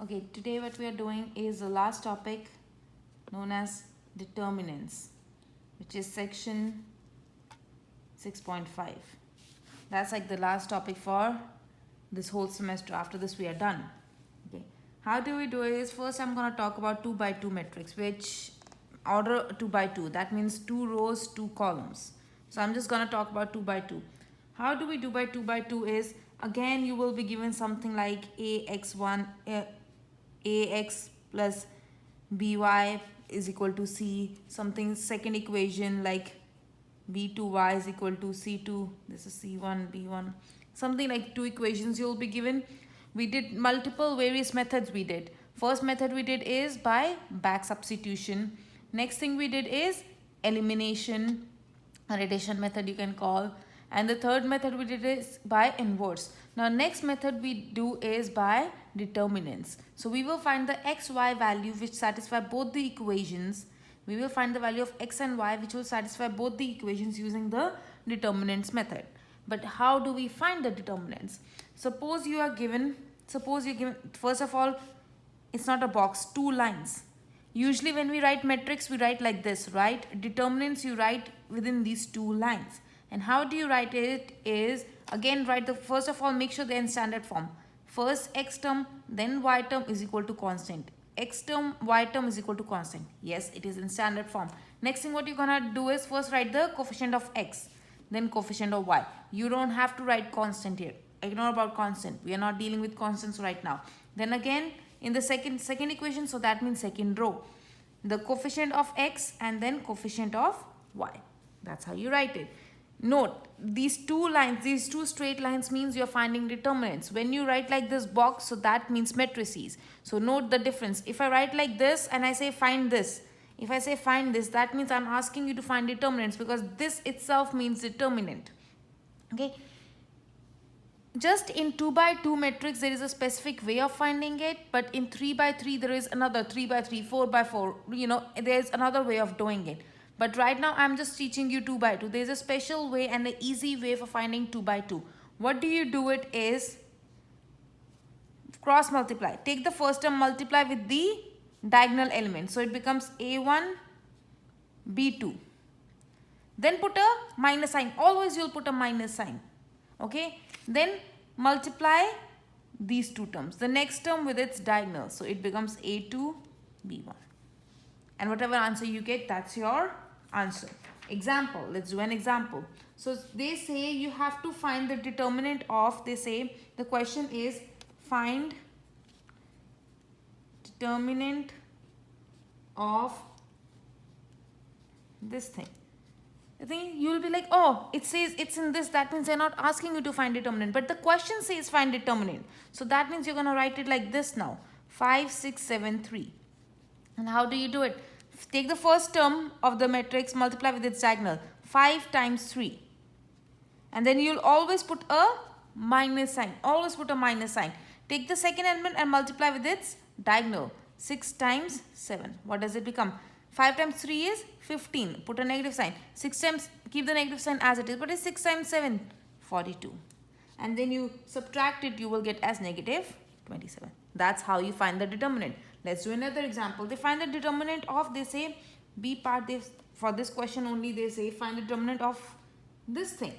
Okay, today what we are doing is the last topic known as determinants, which is section 6.5. That's like the last topic for this whole semester. After this we are done. Okay, how do we do it is first I'm going to talk about 2 by 2 matrix, which order 2 by 2. That means 2 rows, 2 columns. So I'm just going to talk about 2 by 2. How do we do by 2 by 2 is, again you will be given something like ax plus by is equal to c, something second equation like b2y is equal to c2, this is c1 b1, something like 2 equations you will be given. We did multiple various methods. We did first method we did is by back substitution. Next thing we did is elimination, or addition method you can call, and the third method we did is by inverse. Now next method we do is by determinants. So we will find the xy value which satisfy both the equations. We will find the value of x and y which will satisfy both the equations using the determinants method. But how do we find the determinants? Suppose you're given, first of all, it's not a box, 2 lines. Usually when we write matrix, we write like this, right? Determinants you write within these 2 lines. And how do you write it is, again write the, first of all make sure they're in standard form. First x term, then y term is equal to constant. X term, y term is equal to constant. Yes, it is in standard form. Next thing what you're gonna do is first write the coefficient of x, then coefficient of y. You don't have to write constant here. Ignore about constant. We are not dealing with constants right now. Then again in the second equation, so that means second row, the coefficient of x and then coefficient of y. That's how you write it. Note, these 2 lines, these 2 straight lines means you're finding determinants. When you write like this box, so that means matrices. So note the difference. If I write like this and I say find this, if I say find this, that means I'm asking you to find determinants, because this itself means determinant. Okay. Just in 2 by 2 matrix there is a specific way of finding it, but in 3 by 3 there is another, 3 by 3, 4 by 4, there is another way of doing it. But right now I'm just teaching you 2 by 2. There is a special way and an easy way for finding 2 by 2. What do you do it is cross multiply. Take the first term, multiply with the diagonal element. So it becomes a1 b2. Then put a minus sign. Always you'll put a minus sign. Okay. Then multiply these 2 terms. The next term with its diagonal. So it becomes a2 b1. And whatever answer you get, that's your answer. Example. Let's do an example. So they say you have to find the determinant of, they say the question is find determinant of this thing. I think you will be like, oh, it says it's in this, that means they're not asking you to find determinant. But the question says find determinant. So that means you're going to write it like this now. 5, 6, 7, 3. And how do you do it? Take the first term of the matrix, multiply with its diagonal. 5 times 3. And then you'll always put a minus sign. Always put a minus sign. Take the second element and multiply with its diagonal. 6 times 7. What does it become? 5 times 3 is 15. Put a negative sign. 6 times, keep the negative sign as it is. But it's 6 times 7? 42. And then you subtract it, you will get as negative 27. That's how you find the determinant. Let's do another example. They find the determinant of, they say, B part, for this question only, they say find the determinant of this thing.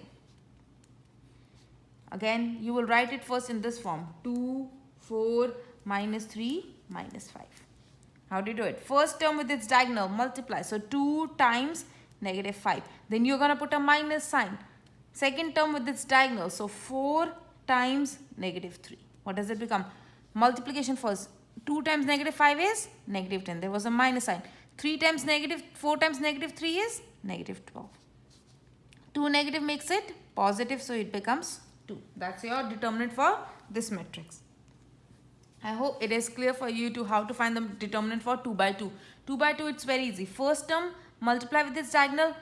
Again, you will write it first in this form. 2, 4, minus 3, minus 5. How do you do it? First term with its diagonal, multiply. So 2 times negative 5. Then you're going to put a minus sign. Second term with its diagonal. So 4 times negative 3. What does it become? Multiplication first. 2 times negative 5 is negative 10. There was a minus sign. 4 times negative 3 is negative 12. 2 negative makes it positive, so it becomes 2. That's your determinant for this matrix. I hope it is clear for you to how to find the determinant for 2 by 2. 2 by 2, it's very easy. First term, multiply with its diagonal.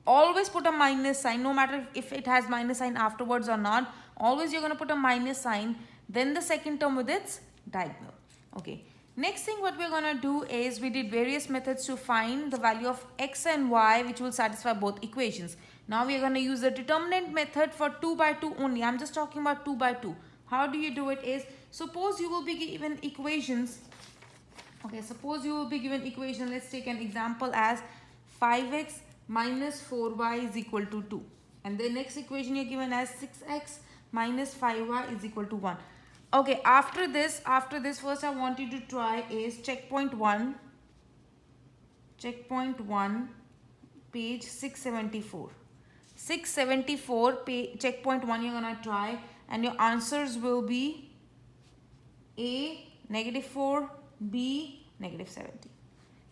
Always put a minus sign, no matter if it has minus sign afterwards or not. Always you're going to put a minus sign. Then the second term with its diagonal. Okay. Next thing what we're going to do is we did various methods to find the value of x and y which will satisfy both equations. Now we are going to use the determinant method for 2 by 2 only. I'm just talking about 2 by 2. How do you do it is Suppose you will be given equations. Okay, suppose you will be given equation. Let's take an example as 5x minus 4y is equal to 2. And the next equation you're given as 6x minus 5y is equal to 1. Okay, after this, first I want you to try is checkpoint 1, page 674. 674, checkpoint 1 you're gonna try, and your answers will be A, -4, B, -70.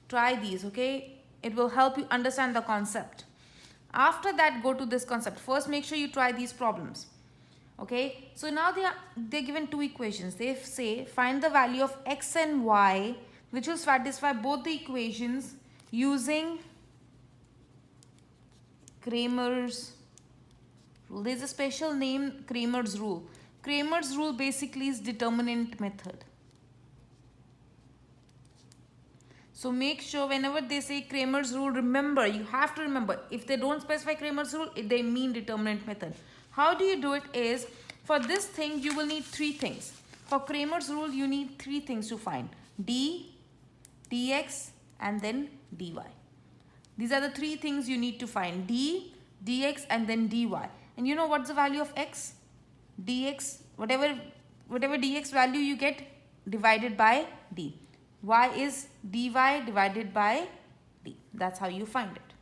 Try these, okay? It will help you understand the concept. After that, go to this concept. First, make sure you try these problems. Okay, so now they're given two equations. They say find the value of x and y, which will satisfy both the equations using Cramer's rule. There's a special name, Cramer's rule. Cramer's rule basically is determinant method. So make sure whenever they say Cramer's rule, remember, you have to remember, if they don't specify Cramer's rule, they mean determinant method. How do you do it is, for this thing, you will need three things. For Cramer's rule, you need three things to find. D, dx, and then dy. These are the three things you need to find. D, dx, and then dy. And you know what's the value of x? Dx, whatever dx value you get, divided by d. Y is dy divided by d. That's how you find it.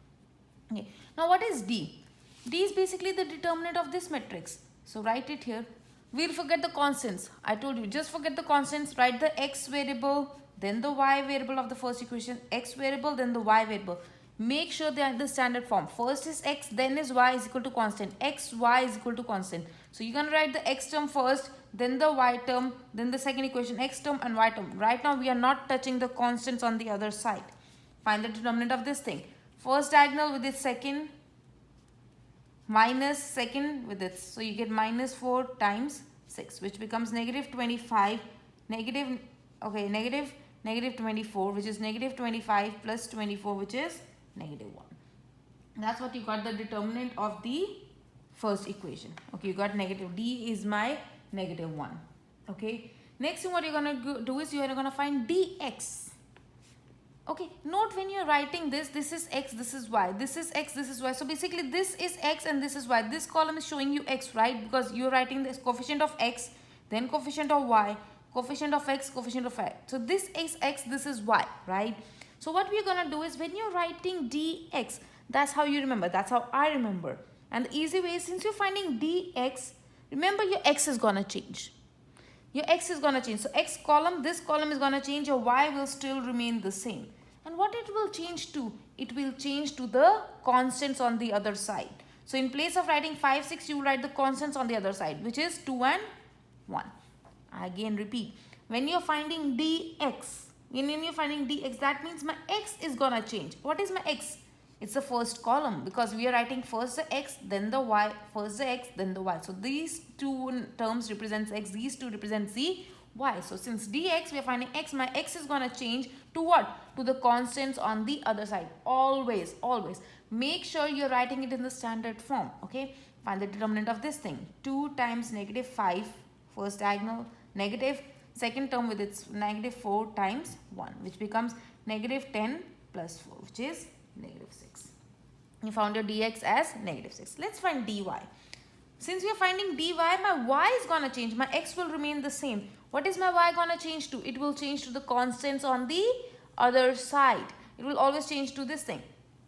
Okay. Now what is d? D is basically the determinant of this matrix. So write it here. We'll forget the constants. I told you, just forget the constants. Write the x variable, then the y variable of the first equation. X variable, then the y variable. Make sure they are in the standard form. First is x, then is y is equal to constant. X, y is equal to constant. So you're going to write the x term first, then the y term, then the second equation, x term and y term. Right now we are not touching the constants on the other side. Find the determinant of this thing. First diagonal with its second, minus second with its. So you get -4 times 6, which becomes -25, negative 24, which is -25 plus 24, which is -1. That's what you got, the determinant of the first equation. Okay, you got negative. D is my -1. Okay, next thing what you're going to do is you are going to find dx. Okay, note when you're writing this is x, this is y, this is x, this is y. So basically this is x and this is y. This column is showing you x, right? Because you're writing this coefficient of x, then coefficient of y, coefficient of x, coefficient of y. So this is x, this is y, right? So what we're going to do is when you're writing dx, that's how you remember. That's how I remember. And the easy way is, since you're finding dx, remember your x is going to change. Your x is going to change. So x column, this column is going to change. Your y will still remain the same. And what it will change to? It will change to the constants on the other side. So in place of writing 5, 6, you will write the constants on the other side, which is 2 and 1. I again repeat. When you're finding dx, that means my x is going to change. What is my x? It's the first column, because we are writing first the x, then the y, first the x, then the y. So these two terms represents x, these two represents the y. So since dx, we are finding x, my x is going to change to what? To the constants on the other side. Always, always. Make sure you're writing it in the standard form. Okay. Find the determinant of this thing. 2 times -5, first diagonal, negative, second term with its -4 times 1, which becomes -10 plus 4, which is -6. You found your dx as -6. Let's find dy. Since we are finding dy, my y is going to change. My x will remain the same. What is my y going to change to? It will change to the constants on the other side. It will always change to this thing.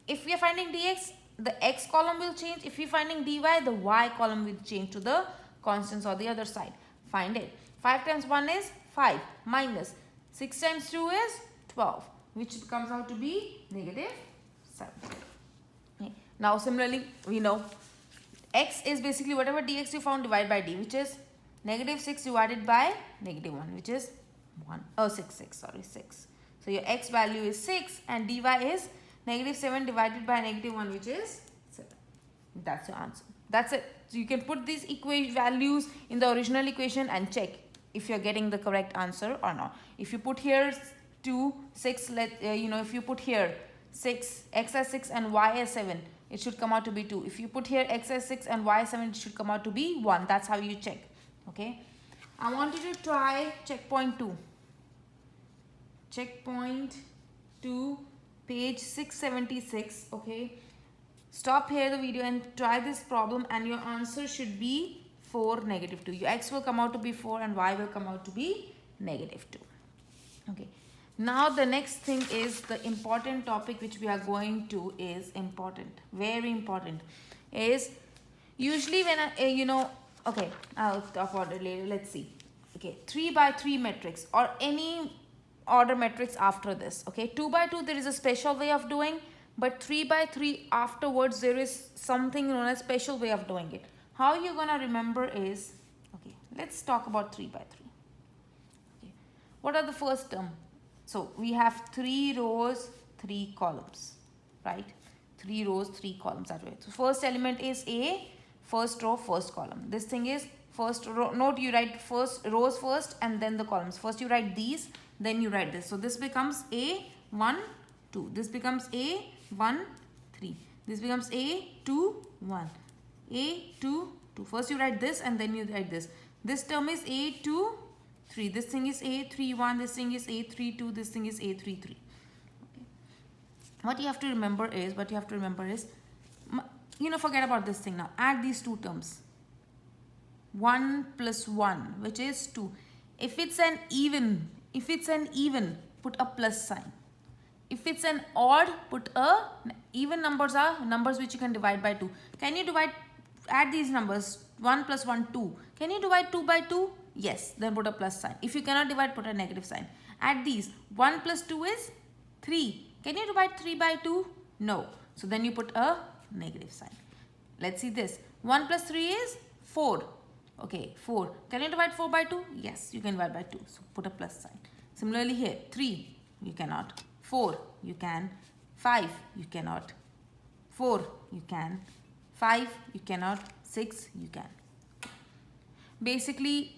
If we are finding dx, the x column will change. If we are finding dy, the y column will change to the constants on the other side. Find it. 5 times 1 is 5 minus 6 times 2 is 12, which comes out to be -7. Okay. Now similarly, we know x is basically whatever dx you found divided by d, which is -6 divided by -1, which is 6. So your x value is 6 and dy is -7 divided by -1, which is 7. That's your answer. That's it. So you can put these values in the original equation and check if you're getting the correct answer or not. If you put here 2, 6, if you put here 6, x as 6 and y as 7, it should come out to be 2. If you put here x as 6 and y as 7, it should come out to be 1. That's how you check. Okay. I want you to try checkpoint 2. Checkpoint 2, page 676. Okay, stop here the video and try this problem, and your answer should be 4, -2. Your x will come out to be 4 and y will come out to be -2. Okay, now the next thing is the important topic which we are going to is important, very important, is usually when okay, I'll talk about it later. Let's see. Okay, 3 by 3 matrix or any order matrix after this. Okay, 2 by 2 there is a special way of doing, but 3 by 3 afterwards there is something known as special way of doing it. How you're gonna remember is, okay, let's talk about 3 by 3. Okay, what are the first term? So we have 3 rows 3 columns, right? 3 rows 3 columns that way. So first element is A, first row first column. This thing is first row. Note, you write first rows first and then the columns. First you write these, then you write this. So this becomes A1 2. This becomes A1 3. This becomes A2 1. A2 2. First you write this and then you write this. This term is A2 3. This thing is A3 1. This thing is A3 2. This thing is A3 3. Okay. What you have to remember is, forget about this thing now. Add these two terms. 1 plus 1, which is 2. If it's an even, put a plus sign. If it's an odd, put a, even numbers are numbers which you can divide by 2. Can you add these numbers, 1 plus 1, 2. Can you divide 2 by 2? Yes, then put a plus sign. If you cannot divide, put a negative sign. Add these, 1 plus 2 is 3. Can you divide 3 by 2? No. So then you put a negative sign. Let's see this, 1 plus 3 is 4. Okay, 4. Can you divide 4 by 2? Yes, you can divide by 2. So put a plus sign. Similarly here, 3, you cannot. 4, you can. 5, you cannot. 4, you can. 5, you cannot. 6, you can. Basically,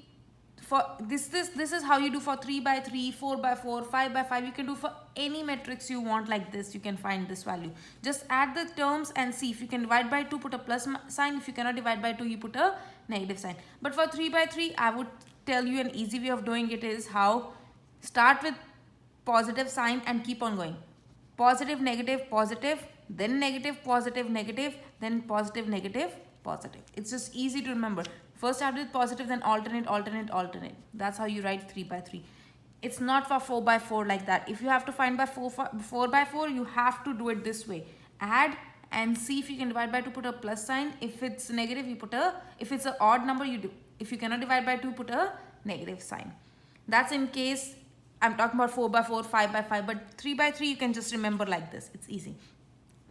for this is how you do for 3 by 3, 4 by 4, 5 by 5. You can do for any matrix you want like this. You can find this value. Just add the terms and see. If you can divide by 2, put a plus sign. If you cannot divide by 2, you put a negative sign. But for 3 by 3, I would tell you an easy way of doing it is how start with positive sign and keep on going. Positive, negative, positive, then negative, positive, negative, then positive, negative, positive. It's just easy to remember. First start with positive, then alternate, alternate, alternate. That's how you write 3 by 3. It's not for 4 by 4 like that. If you have to find by 4 by 4, you have to do it this way. Add and see if you can divide by 2, put a plus sign. If it's negative, you put a, if it's an odd number, you do. If you cannot divide by 2, put a negative sign. That's in case I'm talking about 4 by 4, 5 by 5, but 3 by 3, you can just remember like this. It's easy.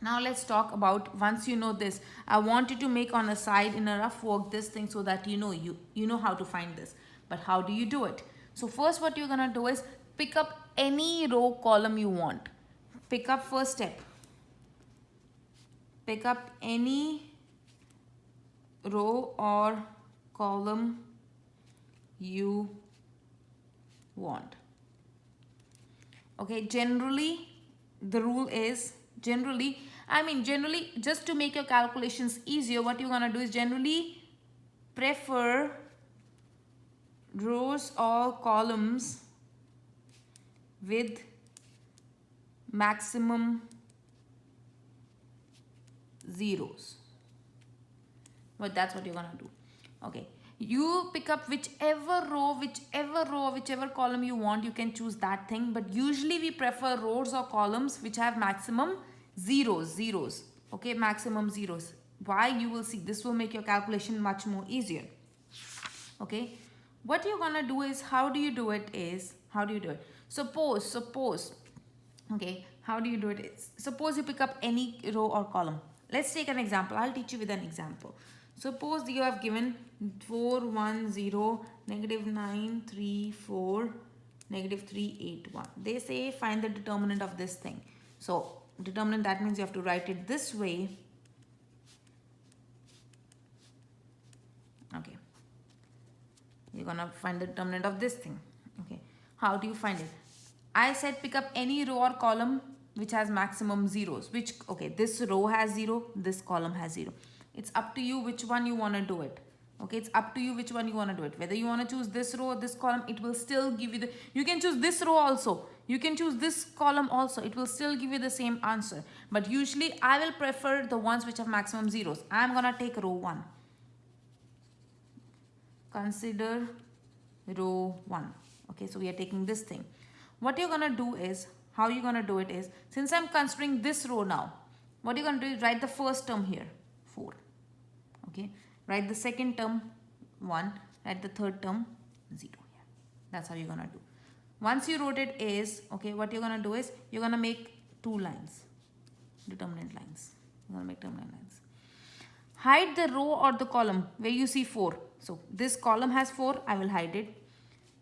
Now let's talk about, once you know this, I want you to make on a side in a rough work this thing so that you know how to find this. But how do you do it? So first what you're gonna do is pick up any row column you want. Pick up first step. Pick up any row or column you want. Okay, generally the rule is, generally just to make your calculations easier, what you're gonna do is generally prefer rows or columns with maximum zeros. But that's what you're gonna do. Okay, you pick up whichever row, whichever column you want. You can choose that thing, but usually we prefer rows or columns which have maximum zeros. Okay, maximum zeros. Why? You will see. This will make your calculation much more easier. Okay, what you're gonna do is, how do you do it? Suppose, okay, how do you do it? Suppose you pick up any row or column. Let's take an example. I'll teach you with an example. Suppose you have given 4 1 0 -9 3 4 -3 8 1. They say find the determinant of this thing. So determinant, that means you have to write it this way. Okay, you're gonna find the determinant of this thing. Okay, how do you find it? I said pick up any row or column which has maximum zeros. Which, okay, this row has 0, this column has 0. It's up to you which one you want to do it. Okay, it's up to you which one you want to do it. Whether you want to choose this row or this column, it will still give you the, you can choose this row also, you can choose this column also, it will still give you the same answer. But usually I will prefer the ones which have maximum zeros. I'm gonna take row 1. Consider row 1. Okay, so we are taking this thing. What you're gonna do is, how you're gonna do it is, since I'm considering this row now, what you're gonna do is write the first term here, 4. Okay, write the second term 1, write the third term 0 here. That's how you're gonna do. Once you wrote it is, okay, what you're gonna do is, you're gonna make 2 lines, determinant lines. You're gonna make determinant lines. Hide the row or the column where you see 4. So this column has 4, I will hide it.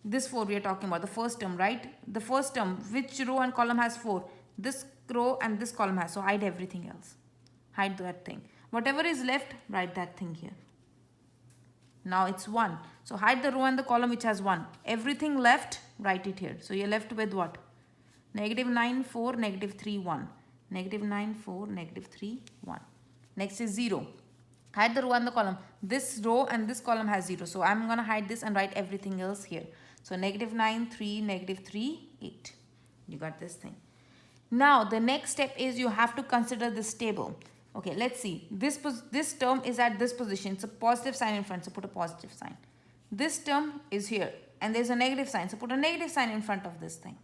This 4 we are talking about, the first term, right? The first term, which row and column has 4? This row and this column has, so hide everything else. Hide that thing. Whatever is left, write that thing here. Now it's 1. So hide the row and the column which has 1. Everything left, write it here. So you're left with what? Negative 9, 4, negative 3, 1. Negative 9, 4, negative 3, 1. Next is 0. Hide the row and the column. This row and this column has 0. So I'm going to hide this and write everything else here. So negative 9, 3, negative 3, 8. You got this thing. Now the next step is you have to consider this table. Okay, let's see. This term is at this position. It's a positive sign in front, so put a positive sign. This term is here and there's a negative sign, so put a negative sign in front of this thing.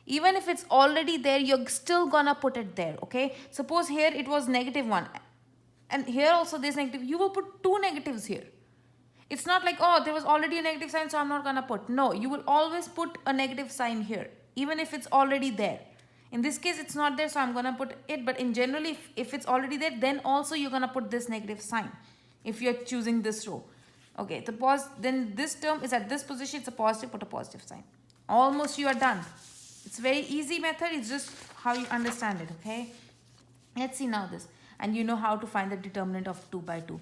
Even if it's already there, you're still gonna put it there, okay? Suppose here it was negative 1 and here also there's negative. You will put 2 negatives here. It's not like, oh, there was already a negative sign, so I'm not gonna put. No, you will always put a negative sign here, even if it's already there. In this case, it's not there, so I'm gonna put it. But in general, if it's already there, then also you're gonna put this negative sign if you're choosing this row. Okay, then this term is at this position, it's a positive, put a positive sign. Almost you are done. It's a very easy method, it's just how you understand it, okay? Let's see now this. And you know how to find the determinant of 2 by 2.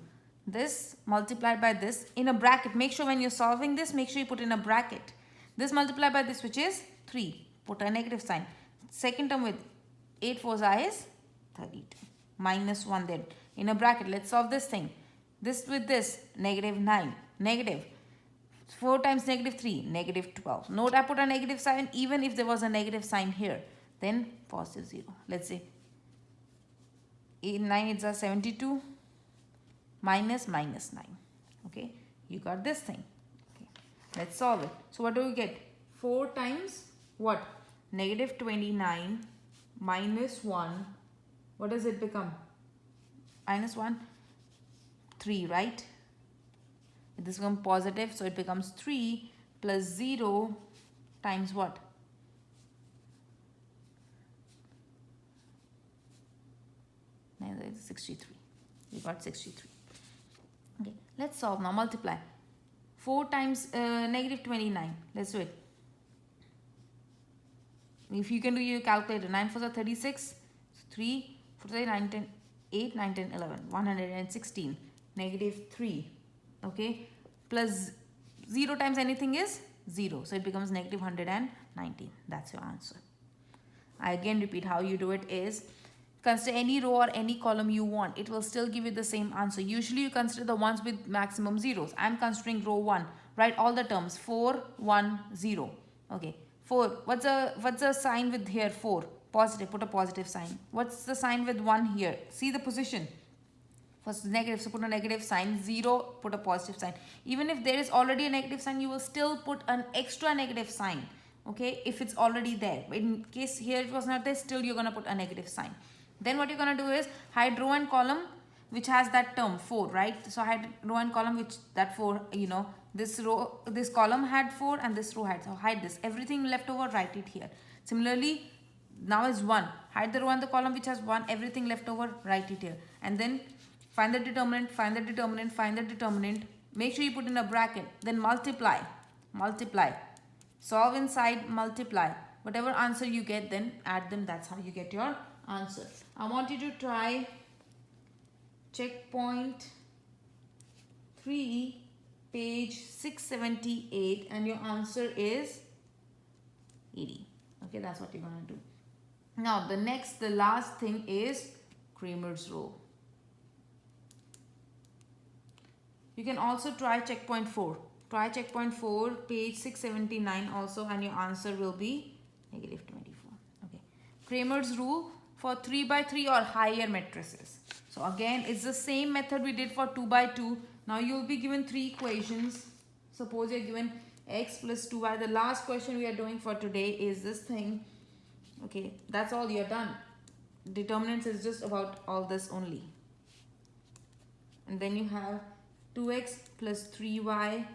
This multiplied by this in a bracket. Make sure when you're solving this, make sure you put in a bracket. This multiplied by this, which is 3. Put a negative sign. Second term with 8 4 is 32. Minus 1 then. In a bracket, let's solve this thing. This with this, negative 9. Negative. 4 times negative 3, negative 12. Note I put a negative sign even if there was a negative sign here. Then positive 0. Let's say 8, 9 it's a 72. Minus 9. Okay, you got this thing. Okay, let's solve it. So what do we get? 4 times what? Negative 29 minus 1. What does it become? Minus 1, 3, right? This becomes positive, so it becomes 3 plus 0 times what? No, it's 63. You got 63. Okay, let's solve now. Multiply. 4 times negative 29. Let's do it. If you can do your calculator, 9 4 are 36. 3 4 9 10 8 9 10 11. 116. Negative 3. Okay. Plus 0 times anything is 0. So it becomes negative 119. That's your answer. I again repeat, how you do it is, consider any row or any column you want. It will still give you the same answer. Usually you consider the ones with maximum zeros. I'm considering row 1. Write all the terms. 4, 1, 0. Okay. 4. What's the sign with here? 4. Positive. Put a positive sign. What's the sign with 1 here? See the position. First negative, so put a negative sign. 0, put a positive sign. Even if there is already a negative sign, you will still put an extra negative sign. Okay, if it's already there. In case here it was not there, still you're going to put a negative sign. Then what you're going to do is hide row and column which has that term 4, right? So hide row and column which that 4, you know, this row, this column had 4 and this row had. So hide this. Everything left over, write it here. Similarly, now is 1. Hide the row and the column which has 1. Everything left over, write it here. And then find the determinant, find the determinant, find the determinant. Make sure you put in a bracket. Then multiply. Multiply. Solve inside, multiply. Whatever answer you get, then add them. That's how you get your answer. I want you to try checkpoint 3, page 678, and your answer is 80. Okay, that's what you're going to do. Now, the last thing is Cramer's rule. You can also try checkpoint 4. Try checkpoint 4, page 679 also, and your answer will be negative 24. Okay. Cramer's rule for 3 by 3 or higher matrices. So again, it's the same method we did for 2 by 2. Now you'll be given 3 equations. Suppose you're given x plus 2y. The last question we are doing for today is this thing. Okay, that's all you're done. Determinants is just about all this only. And then you have 2x plus 3y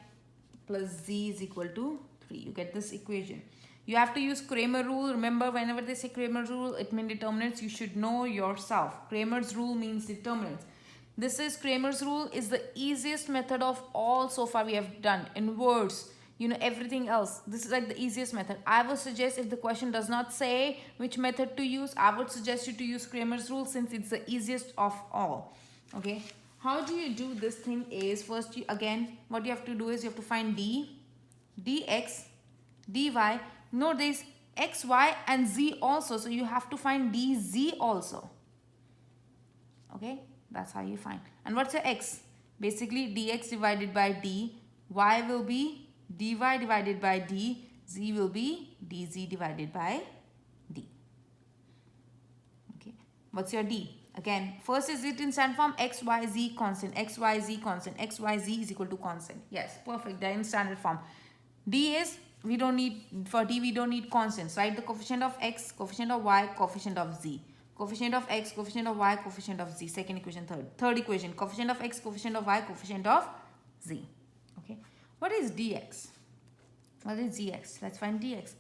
plus z is equal to 3. You get this equation. You have to use Cramer rule. Remember, whenever they say Cramer rule, it means determinants. You should know yourself. Cramer's rule means determinants. This is Cramer's rule is the easiest method of all so far we have done. In words, you know, everything else. This is like the easiest method. I would suggest if the question does not say which method to use, I would suggest you to use Cramer's rule since it's the easiest of all. Okay. How do you do this thing is, first you, again, what you have to do is you have to find d, dx, dy. No, there's x, y and z also. So you have to find dz also. Okay, that's how you find. And what's your x? Basically dx divided by d, y will be dy divided by d, z will be dz divided by d. Okay, what's your d? Again, first is it in standard form x, y, z constant, x, y, z constant, x, y, z is equal to constant. Yes, perfect, they're in standard form. D is, we don't need, for d we don't need constants, right? The coefficient of x, coefficient of y, coefficient of z. Coefficient of x, coefficient of y, coefficient of z. Second equation, third equation, coefficient of x, coefficient of y, coefficient of z. Okay, what is dx? What is dx? Let's find dx.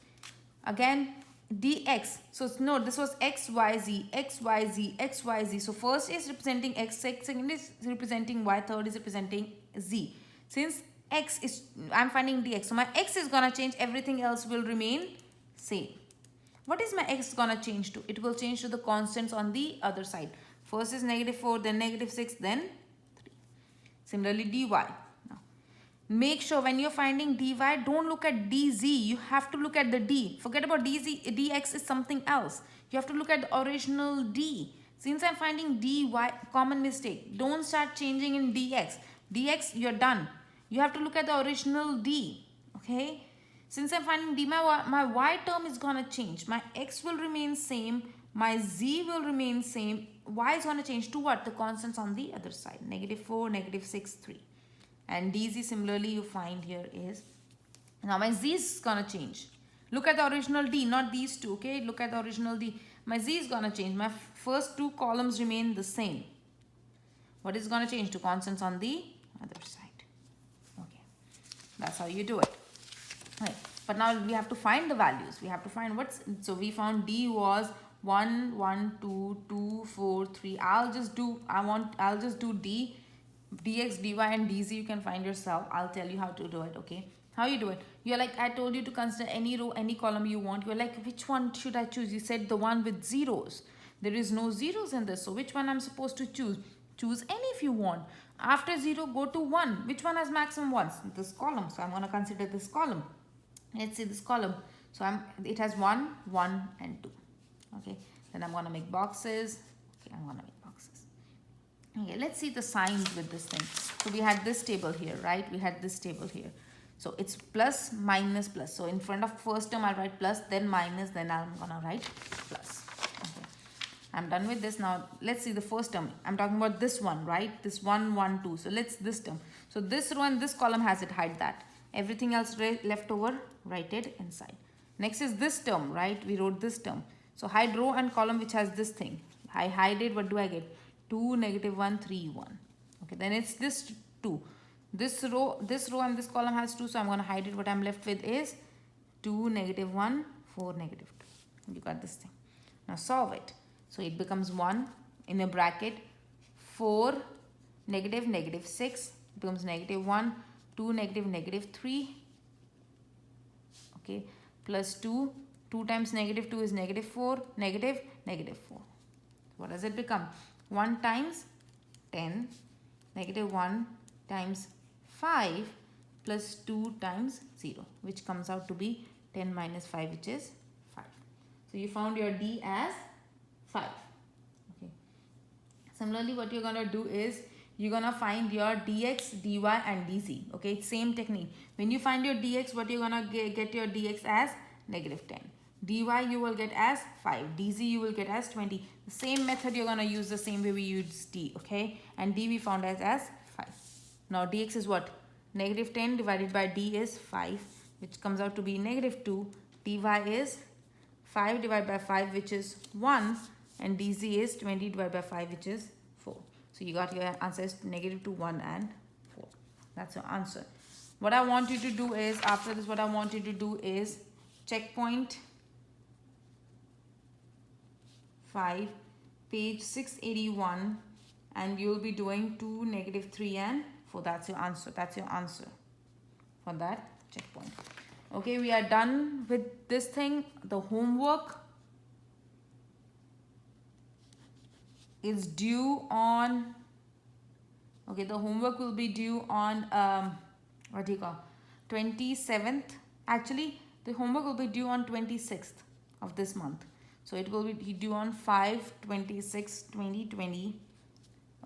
Again, dx, so no, this was x, y, z, x, y, z, x, y, z. So first is representing x, second is representing y, third is representing z. Since x is, I'm finding dx, so my x is gonna change, everything else will remain same. What is my x gonna change to? It will change to the constants on the other side. First is negative 4, then negative 6, then 3. Similarly dy. Now make sure when you're finding dy, don't look at dz, you have to look at the d. Forget about dx is something else. You have to look at the original d. Since I'm finding dy, common mistake, don't start changing in dx. Dx, you're done. You have to look at the original d. Okay, since I'm finding d, my y term is gonna change. My x will remain same, my z will remain same, y is gonna change to what? The constants on the other side. Negative 4, negative 6, 3. And dz similarly you find here is, now my z is gonna change. Look at the original d, not these two. Okay, look at the original d. My z is gonna change. My first two columns remain the same. What is gonna change? To constants on the other side. Okay, that's how you do it. Right. But now we have to find the values. We have to find what's, so we found d was 1, 1, 2, 2, 4, 3. I'll just do d, dx, dy and dz. You can find yourself. I'll tell you how to do it. Okay, how you do it? You're like, I told you to consider any row, any column you want. You're like, which one should I choose? You said the one with zeros. There is no zeros in this, so which one I'm supposed to choose? Choose any if you want. After 0, go to 1. Which one has maximum ones? This column. So I'm going to consider this column. Let's see this column. So it has 1, 1 and 2. Okay, then I'm going to make boxes. Okay, I'm going to make boxes. Okay, let's see the signs with this thing. So we had this table here, right? We had this table here. So it's plus, minus, plus. So in front of first term I'll write plus, then minus, then I'm going to write plus. Okay, I'm done with this. Now let's see the first term. I'm talking about this one, right? This 1, 1, 2. So let's this term. So this row and this column has it, hide that. Everything else left over, write it inside. Next is this term, right? We wrote this term. So hide row and column which has this thing. I hide it, what do I get? 2, negative 1, 3, 1. Okay, then it's this 2. This row and this column has 2, so I'm going to hide it. What I'm left with is 2, negative 1, 4, negative 2. You got this thing. Now solve it. So it becomes 1 in a bracket, 4, negative, negative 6. It becomes negative 1, 2, negative, negative 3. Okay, plus 2. 2 times negative 2 is negative 4, negative, negative 4. What does it become? 1 times 10, negative 1 times 5 plus 2 times 0, which comes out to be 10 minus 5, which is 5. So you found your D as 5. Okay. Similarly, what you're going to do is you're gonna find your dx, dy and dz. Okay, same technique. When you find your dx, what you're gonna get your dx as -10, dy you will get as 5, dz you will get as 20. The same method you're gonna use the same way we use d. Okay, and d we found as 5. Now dx is what? -10 divided by d is 5, which comes out to be -2. dy is 5 divided by 5, which is 1, and dz is 20 divided by 5, which is 4. So you got your answers -2, 1 and 4. That's your answer. What I want you to do is, after this, what I want you to do is checkpoint 5, page 681, and you'll be doing 2, -3 and 4. That's your answer. That's your answer for that checkpoint. Okay, we are done with this thing. The homework is due on, okay, the homework will be due on, what do you call, 27th. Actually, the homework will be due on 26th of this month. So it will be due on 5/26/2020.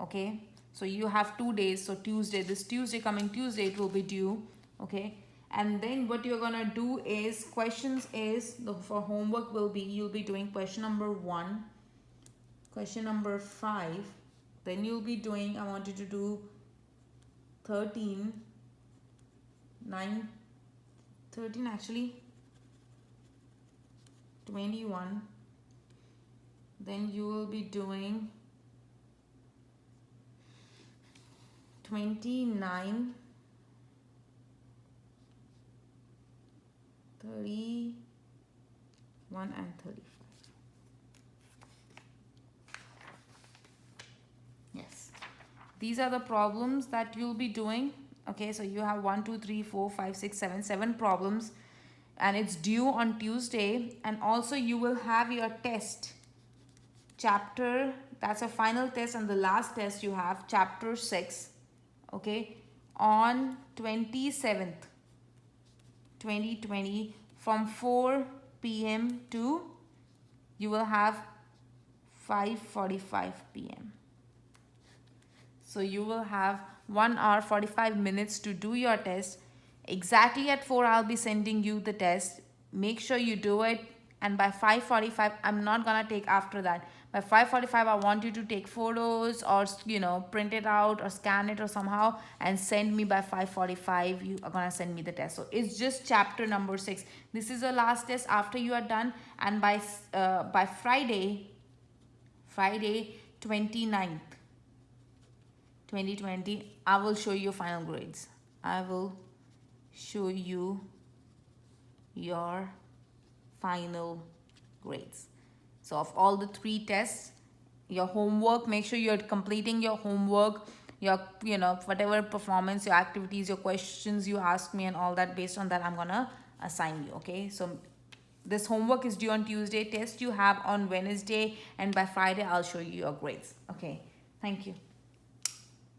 Okay, so you have 2 days. So Tuesday, this Tuesday, coming Tuesday, it will be due. Okay, and then what you're gonna do is, questions is, for homework will be, you'll be doing question number 1, question number 5, then you'll be doing, I want you to do 13, 9, 13 actually, 21, then you will be doing 29, 31 and 35. Yes, these are the problems that you'll be doing. Okay, so you have 1, 2, 3, 4, 5, 6, 7 problems, and it's due on Tuesday. And also you will have your test chapter, that's a final test, and the last test you have chapter 6, okay, on 27th 2020 from 4 p.m. to, you will have 5:45 p.m. So you will have 1 hour 45 minutes to do your test. Exactly at 4 I'll be sending you the test. Make sure you do it, and by 5:45 I'm not gonna take after that. By 5:45 I want you to take photos, or print it out or scan it or somehow, and send me by 5:45. You are gonna send me the test. So it's just chapter number 6. This is the last test after you are done, and by Friday 29th 2020 I will show you final grades. I will show you your final grades. So of all the 3 tests, your homework, make sure you're completing your homework, your whatever performance, your activities, your questions you ask me, and all that. Based on that I'm gonna assign you. Okay, so this homework is due on Tuesday, test you have on Wednesday, and by Friday I'll show you your grades. Okay, thank you.